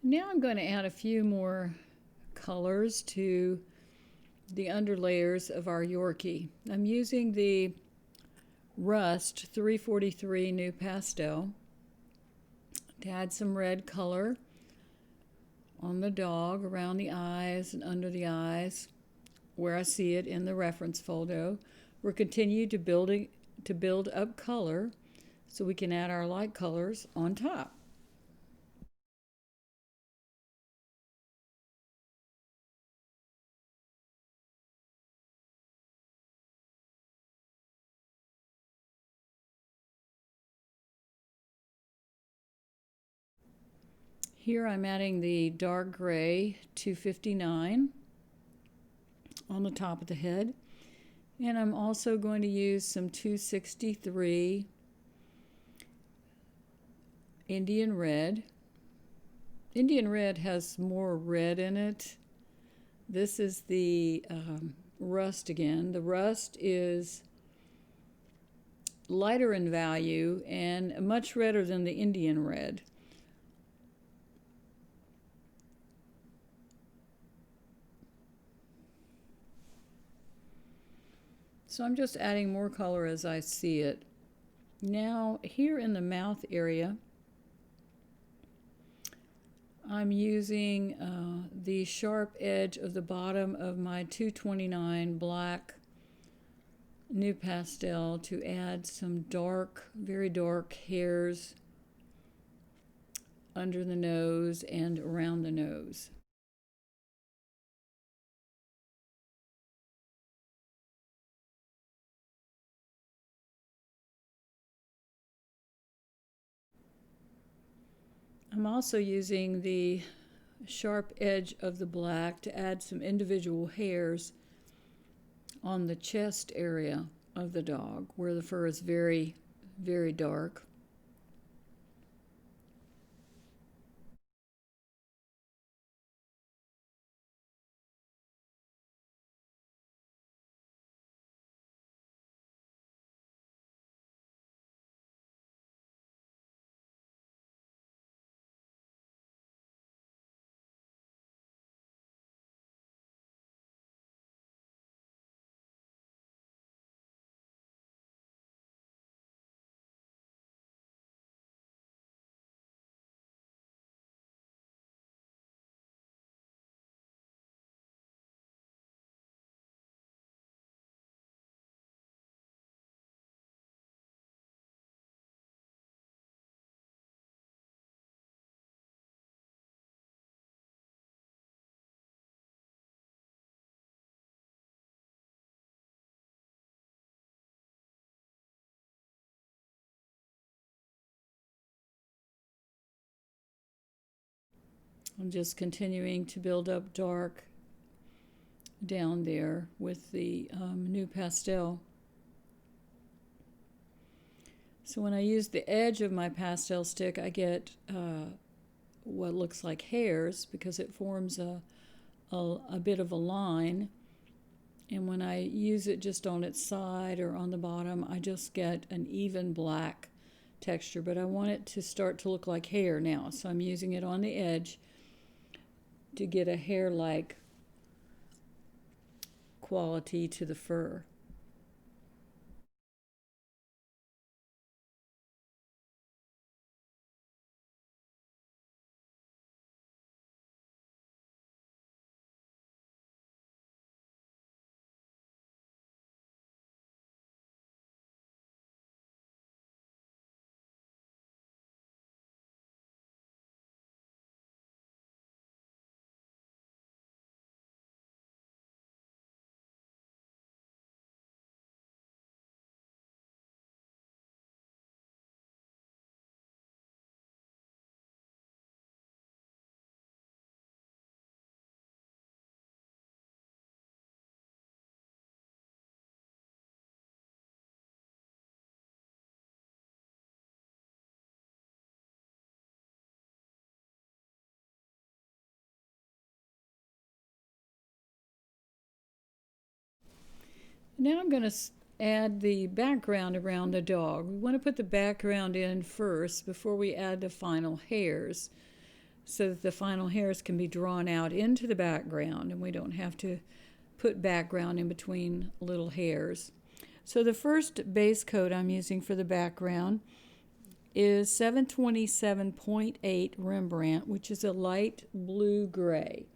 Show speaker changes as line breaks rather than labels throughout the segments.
Now I'm going to add a few more colors to the underlayers of our Yorkie. I'm using the Rust 343 New Pastel to add some red color on the dog, around the eyes and under the eyes, where I see it in the reference photo. We're continuing to build up color so we can add our light colors on top. Here I'm adding the dark gray 259 on the top of the head. And I'm also going to use some 263 Indian red. Indian red has more red in it. This is the rust again. The rust is lighter in value and much redder than the Indian red. So I'm just adding more color as I see it. Now here in the mouth area, I'm using the sharp edge of the bottom of my 229 black New Pastel to add some dark, very dark hairs under the nose and around the nose. I'm also using the sharp edge of the black to add some individual hairs on the chest area of the dog where the fur is very, very dark. I'm just continuing to build up dark down there with the New Pastel. So when I use the edge of my pastel stick, I get what looks like hairs because it forms a bit of a line. And when I use it just on its side or on the bottom, I just get an even black texture. But I want it to start to look like hair now. So I'm using it on the edge to get a hair-like quality to the fur. Now I'm going to add the background around the dog. We want to put the background in first before we add the final hairs. so that the final hairs can be drawn out into the background and we don't have to put background in between little hairs. So the first base coat I'm using for the background is 727.8 Rembrandt, which is a light blue gray.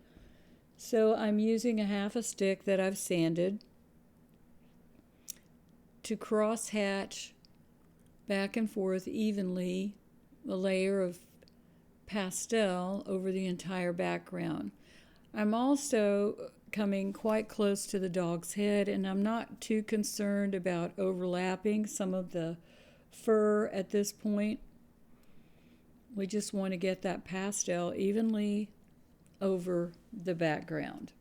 So I'm using a half a stick that I've sanded to cross hatch back and forth evenly a layer of pastel over the entire background. I'm also coming quite close to the dog's head, and I'm not too concerned about overlapping some of the fur at this point. We just want to get that pastel evenly over the background.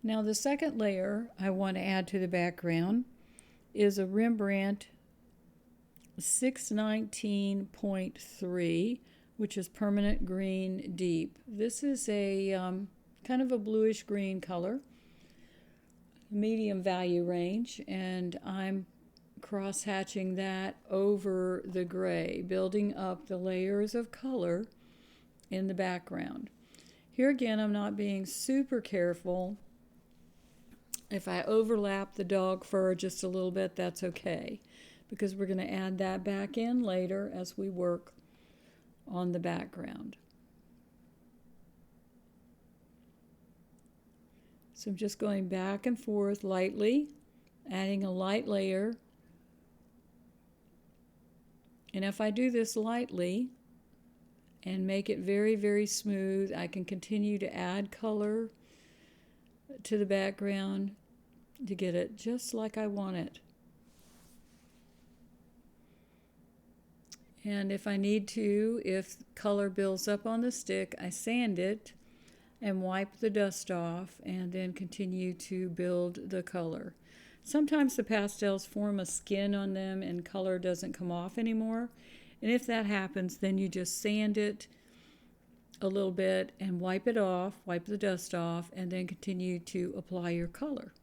Now the second layer I want to add to the background is a Rembrandt 619.3, which is permanent green deep. This is a kind of a bluish green color, medium value range, and I'm cross hatching that over the gray, building up the layers of color in the background. Here again, I'm not being super careful. If I overlap the dog fur just a little bit, that's okay, because we're going to add that back in later as we work on the background. So I'm just going back and forth lightly, adding a light layer. And if I do this lightly and make it very, very smooth, I can continue to add color to the background to get it just like I want it. And if I need to, if color builds up on the stick, I sand it and wipe the dust off and then continue to build the color. Sometimes the pastels form a skin on them and color doesn't come off anymore. And if that happens, then you just sand it a little bit and wipe it off, wipe the dust off, and then continue to apply your color.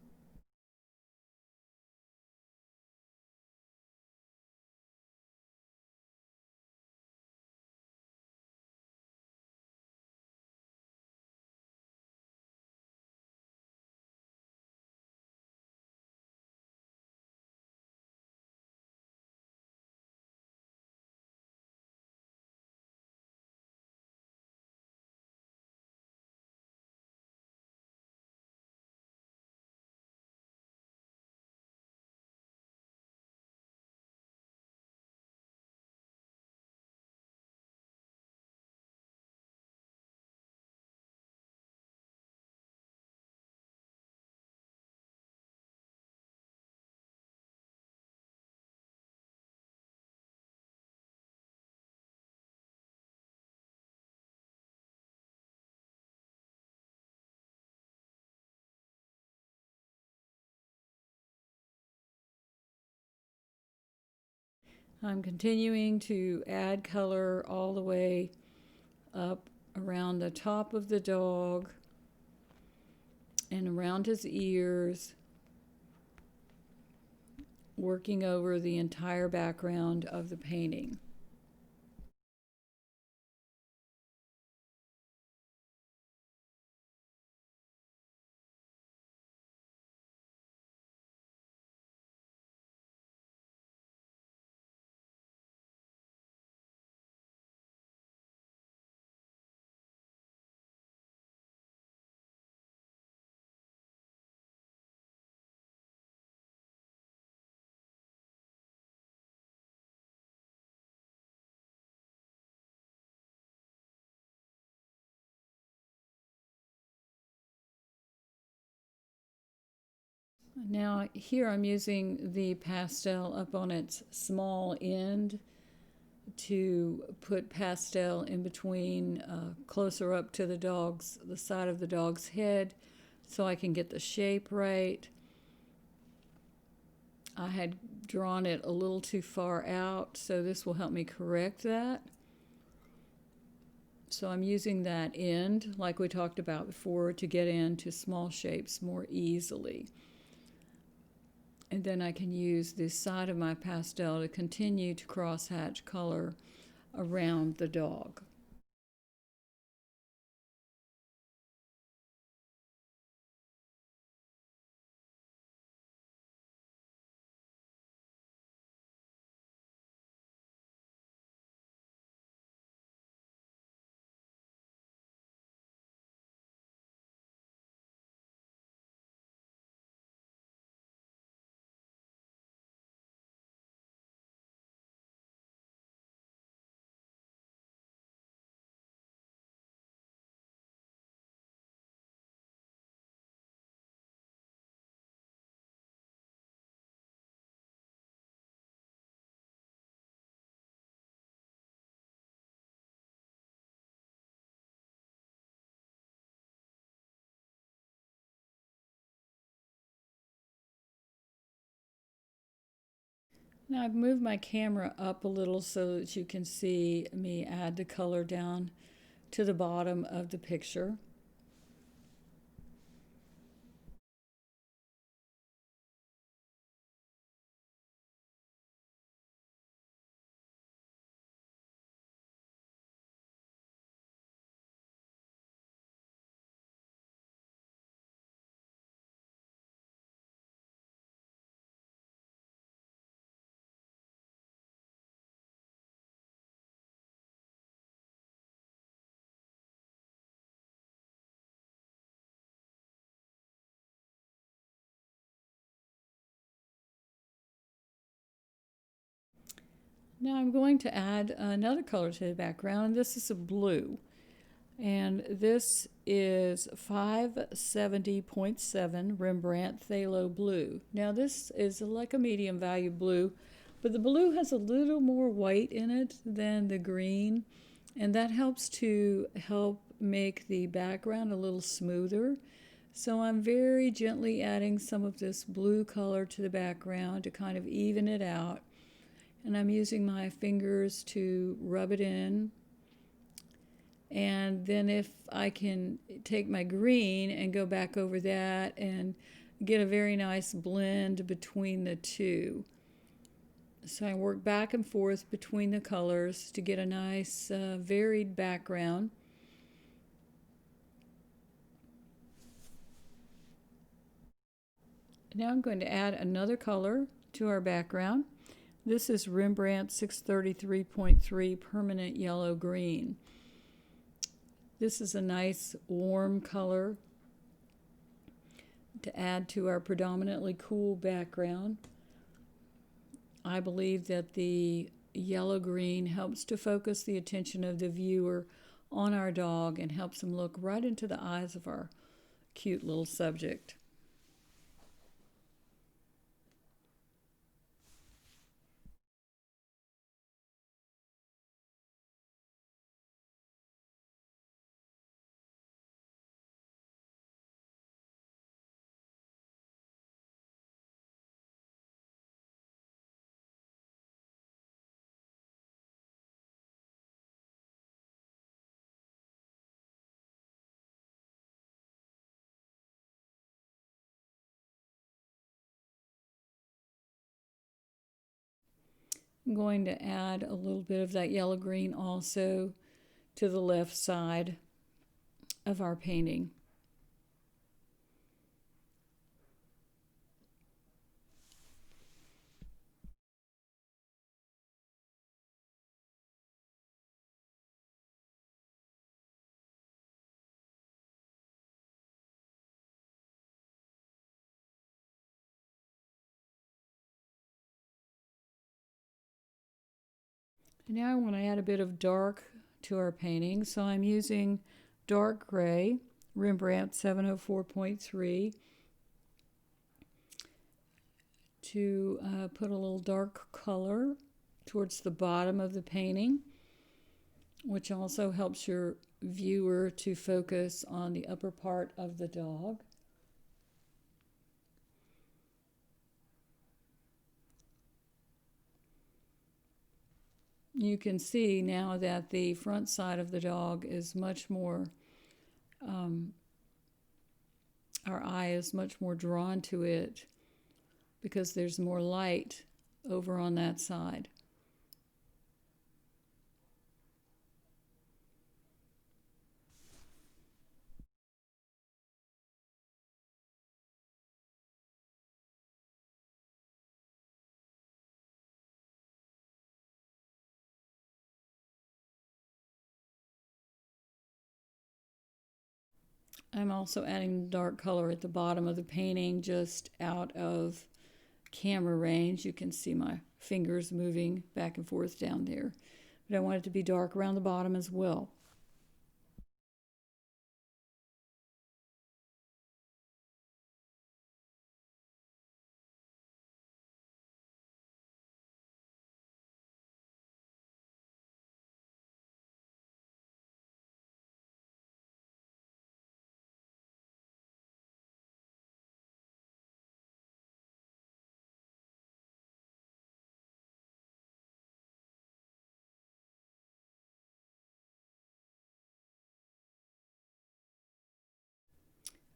I'm continuing to add color all the way up around the top of the dog and around his ears, working over the entire background of the painting. Now here I'm using the pastel up on its small end to put pastel in between, closer up to the side of the dog's head, so I can get the shape right. I had drawn it a little too far out, so this will help me correct that. So I'm using that end, like we talked about before, to get into small shapes more easily. And then I can use the side of my pastel to continue to cross-hatch color around the dog. Now I've moved my camera up a little so that you can see me add the color down to the bottom of the picture. Now I'm going to add another color to the background, and this is a blue. And this is 570.7 Rembrandt Phthalo Blue. Now this is like a medium value blue, but the blue has a little more white in it than the green, and that helps to make the background a little smoother. So I'm very gently adding some of this blue color to the background to kind of even it out. And I'm using my fingers to rub it in. And then if I can take my green and go back over that and get a very nice blend between the two. So I work back and forth between the colors to get a nice varied background. Now I'm going to add another color to our background. This is Rembrandt 633.3 Permanent Yellow Green. This is a nice warm color to add to our predominantly cool background. I believe that the yellow-green helps to focus the attention of the viewer on our dog and helps them look right into the eyes of our cute little subject. I'm going to add a little bit of that yellow-green also to the left side of our painting. And now I want to add a bit of dark to our painting, so I'm using dark gray, Rembrandt 704.3, to put a little dark color towards the bottom of the painting, which also helps your viewer to focus on the upper part of the dog. You can see now that the front side of the dog is much more, our eye is much more drawn to it because there's more light over on that side. I'm also adding dark color at the bottom of the painting, just out of camera range. You can see my fingers moving back and forth down there. But I want it to be dark around the bottom as well.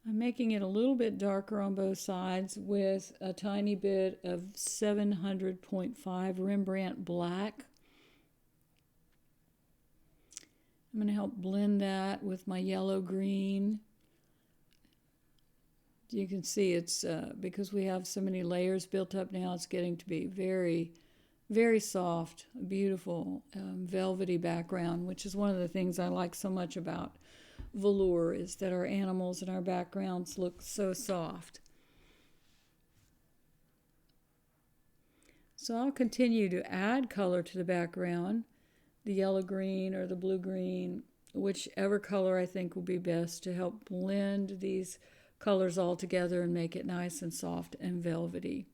I'm making it a little bit darker on both sides with a tiny bit of 700.5 Rembrandt black. I'm going to help blend that with my yellow green. You can see it's because we have so many layers built up now, it's getting to be very, very soft, beautiful, velvety background, which is one of the things I like so much about velour, is that our animals and our backgrounds look so soft. So I'll continue to add color to the background, the yellow green or the blue green, whichever color I think will be best to help blend these colors all together and make it nice and soft and velvety.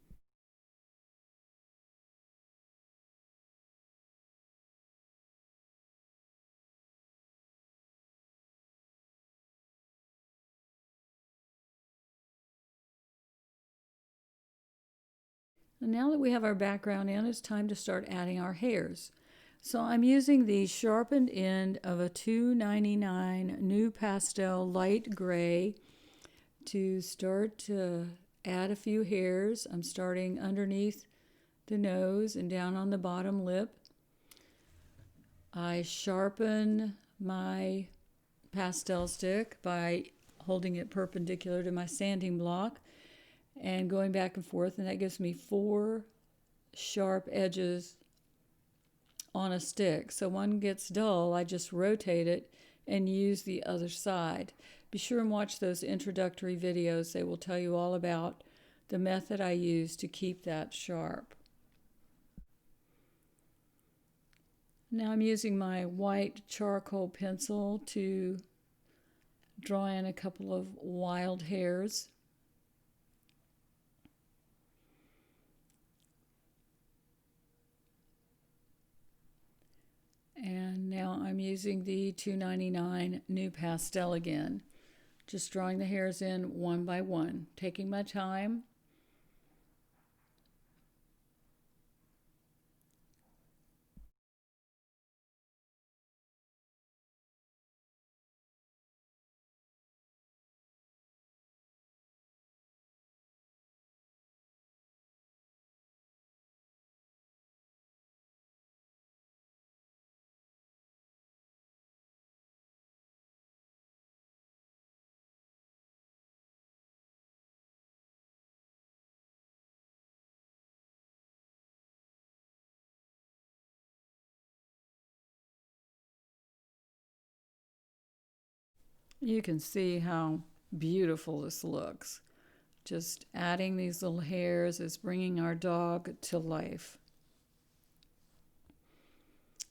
And now that we have our background in, it's time to start adding our hairs. So I'm using the sharpened end of a $2.99 new pastel light gray to start to add a few hairs. I'm starting underneath the nose and down on the bottom lip. I sharpen my pastel stick by holding it perpendicular to my sanding block and going back and forth, and that gives me 4 sharp edges on a stick. So one gets dull, I just rotate it and use the other side. Be sure and watch those introductory videos. They will tell you all about the method I use to keep that sharp. Now I'm using my white charcoal pencil to draw in a couple of wild hairs. And now I'm using the $2.99 new pastel again. Just drawing the hairs in one by one, taking my time. You can see how beautiful this looks. Just adding these little hairs is bringing our dog to life.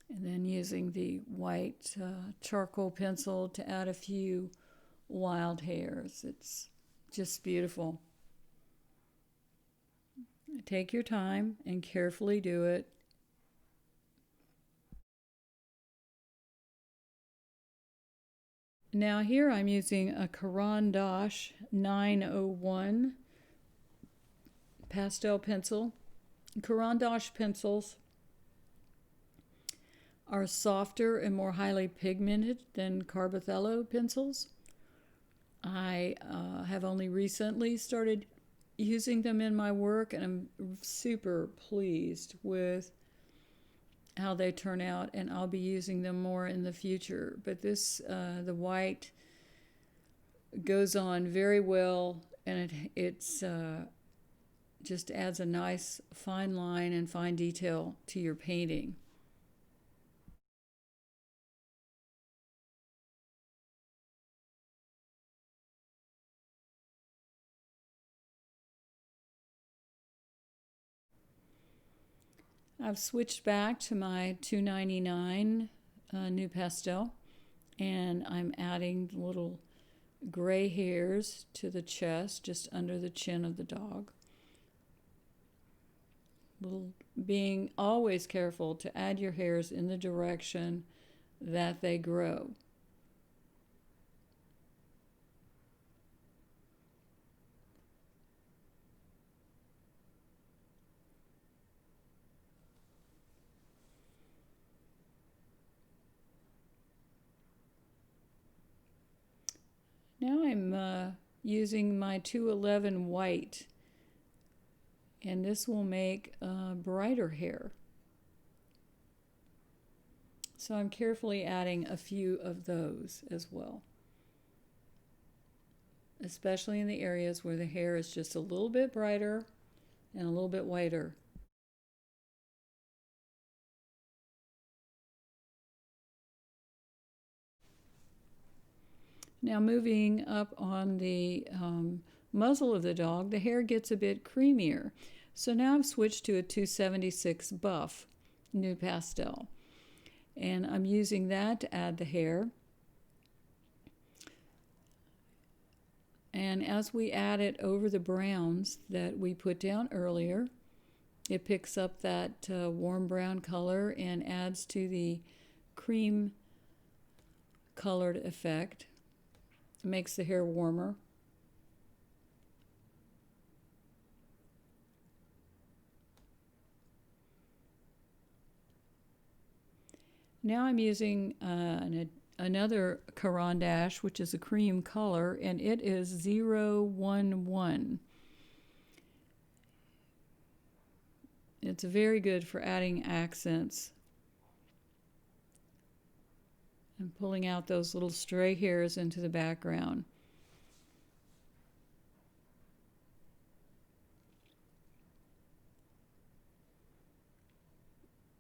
And then using the white charcoal pencil to add a few wild hairs. It's just beautiful. Take your time and carefully do it. Now here I'm using a Caran d'Ache 901 pastel pencil. Caran d'Ache pencils are softer and more highly pigmented than Carbothello pencils. I have only recently started using them in my work, and I'm super pleased with how they turn out, and I'll be using them more in the future. But this, the white goes on very well, and it's just adds a nice fine line and fine detail to your painting. I've switched back to my $2.99 new pastel, and I'm adding little gray hairs to the chest, just under the chin of the dog. Being always careful to add your hairs in the direction that they grow. Now I'm using my 211 white, and this will make brighter hair. So I'm carefully adding a few of those as well, especially in the areas where the hair is just a little bit brighter and a little bit whiter. Now moving up on the muzzle of the dog, the hair gets a bit creamier. So now I've switched to a 276 buff new pastel, and I'm using that to add the hair. And as we add it over the browns that we put down earlier, it picks up that warm brown color and adds to the cream colored effect. It makes the hair warmer. Now I'm using another Caran d'Ache, which is a cream color, and it is 011. It's very good for adding accents and pulling out those little stray hairs into the background.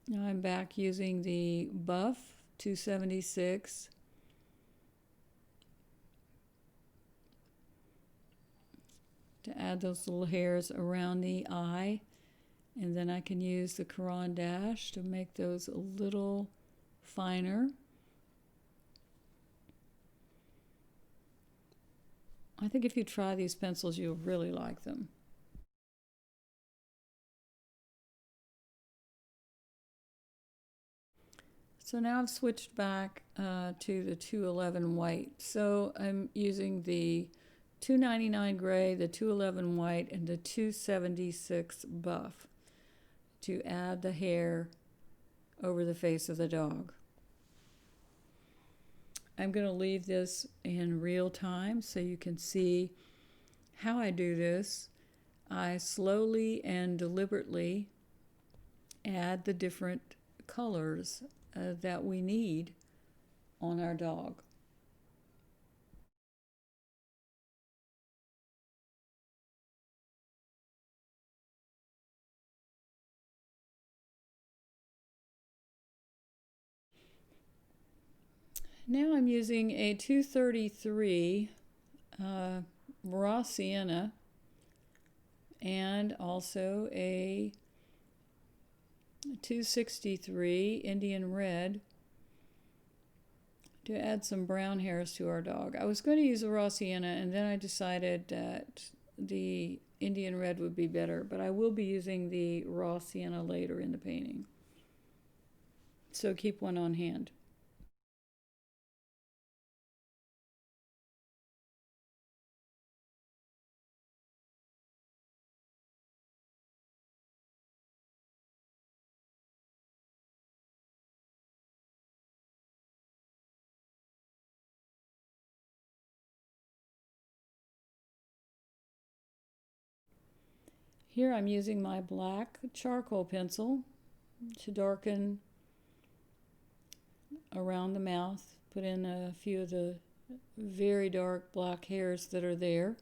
Now I'm back using the buff 276 to add those little hairs around the eye, and then I can use the Caran d'Ache to make those a little finer. I think if you try these pencils, you'll really like them. So now I've switched back to the 211 white. So I'm using the 299 gray, the 211 white, and the 276 buff to add the hair over the face of the dog. I'm going to leave this in real time so you can see how I do this. I slowly and deliberately add the different colors that we need on our dog. Now I'm using a 233 raw sienna and also a 263 Indian red to add some brown hairs to our dog. I was going to use a raw sienna, and then I decided that the Indian red would be better, but I will be using the raw sienna later in the painting. So keep one on hand. Here I'm using my black charcoal pencil to darken around the mouth, put in a few of the very dark black hairs that are there.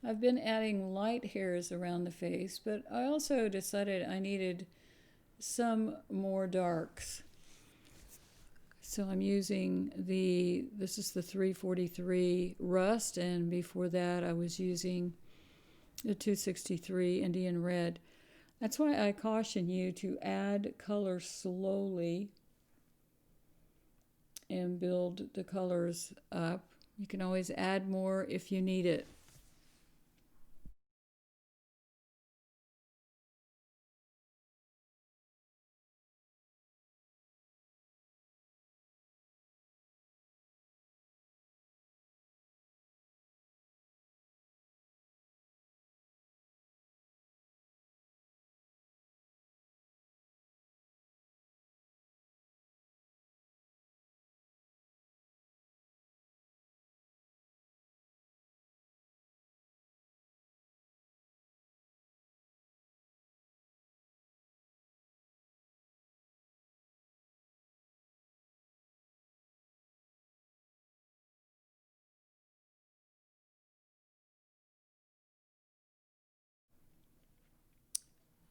I've been adding light hairs around the face, but I also decided I needed some more darks. So I'm using this is the 343 Rust, and before that I was using the 263 Indian Red. That's why I caution you to add color slowly and build the colors up. You can always add more if you need it.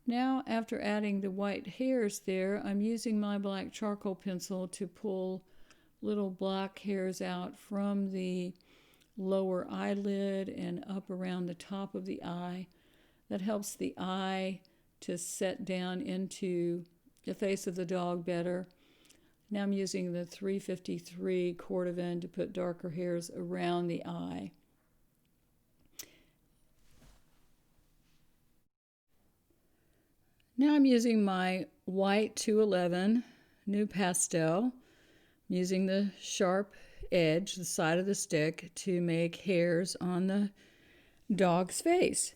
Now, after adding the white hairs there, I'm using my black charcoal pencil to pull little black hairs out from the lower eyelid and up around the top of the eye. That helps the eye to set down into the face of the dog better. Now I'm using the 353 Cordovan to put darker hairs around the eye. Now I'm using my white 211 New Pastel. I'm using the sharp edge, the side of the stick, to make hairs on the dog's face.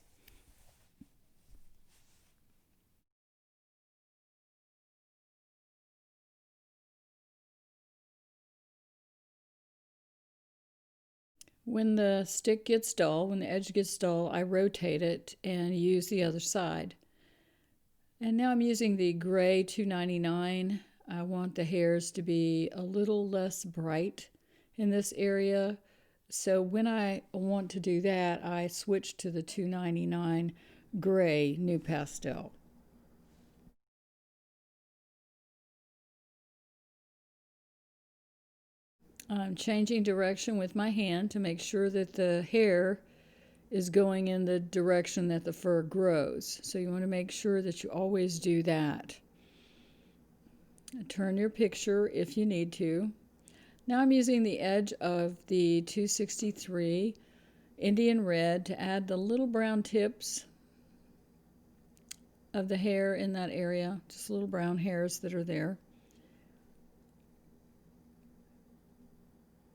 When the stick gets dull, when the edge gets dull, I rotate it and use the other side. And now I'm using the gray 299. I want the hairs to be a little less bright in this area. So when I want to do that, I switch to the 299 gray New Pastel. I'm changing direction with my hand to make sure that the hair is going in the direction that the fur grows. So you want to make sure that you always do that. Turn your picture if you need to. Now I'm using the edge of the 263 Indian Red to add the little brown tips of the hair in that area, just little brown hairs that are there.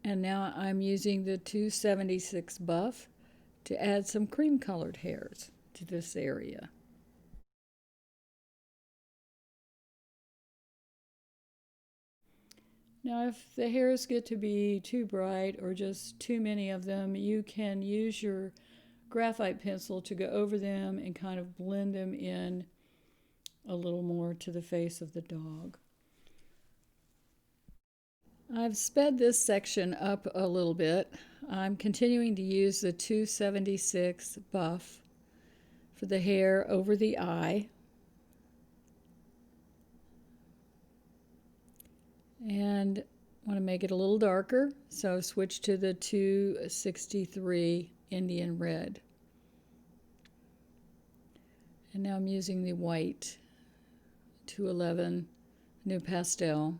And now I'm using the 276 Buff to add some cream colored hairs to this area. Now if the hairs get to be too bright or just too many of them, you can use your graphite pencil to go over them and kind of blend them in a little more to the face of the dog. I've sped this section up a little bit. I'm continuing to use the 276 Buff for the hair over the eye. And I want to make it a little darker, so switch to the 263 Indian Red. And now I'm using the white 211 New Pastel.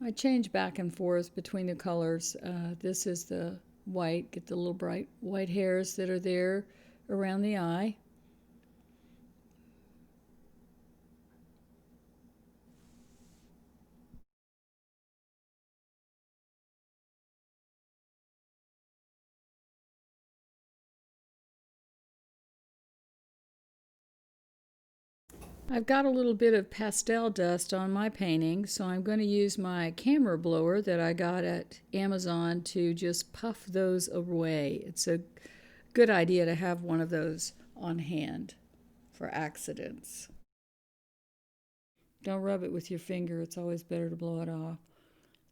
I change back and forth between the colors. This is the white, get the little bright white hairs that are there around the eye. I've got a little bit of pastel dust on my painting, so I'm going to use my camera blower that I got at Amazon to just puff those away. It's a good idea to have one of those on hand for accidents. Don't rub it with your finger, it's always better to blow it off.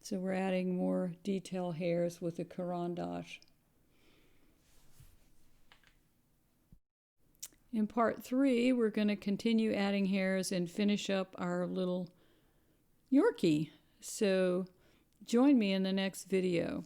So we're adding more detail hairs with the Caran d'Ache. In part 3, we're going to continue adding hairs and finish up our little Yorkie. So join me in the next video.